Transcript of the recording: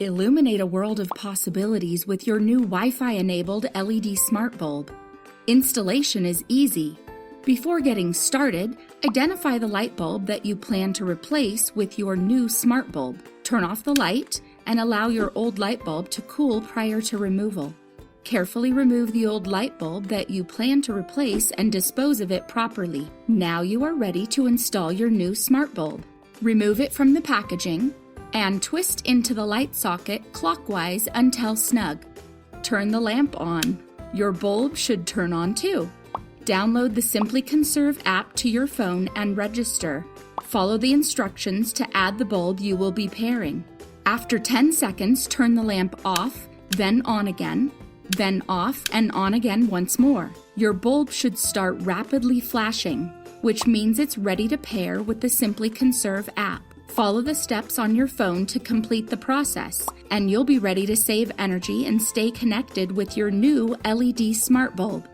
Illuminate a world of possibilities with your new Wi-Fi enabled LED smart bulb. Installation is easy. Before getting started, identify the light bulb that you plan to replace with your new smart bulb. Turn off the light and allow your old light bulb to cool prior to removal. Carefully remove the old light bulb that you plan to replace and dispose of it properly. Now you are ready to install your new smart bulb. Remove it from the packaging and twist into the light socket clockwise until snug. Turn the lamp on. Your bulb should turn on too. Download the Simply Conserve app to your phone and register. Follow the instructions to add the bulb you will be pairing. After 10 seconds, turn the lamp off, then on again, then off and on again once more. Your bulb should start rapidly flashing, which means it's ready to pair with the Simply Conserve app. Follow the steps on your phone to complete the process, and you'll be ready to save energy and stay connected with your new LED smart bulb.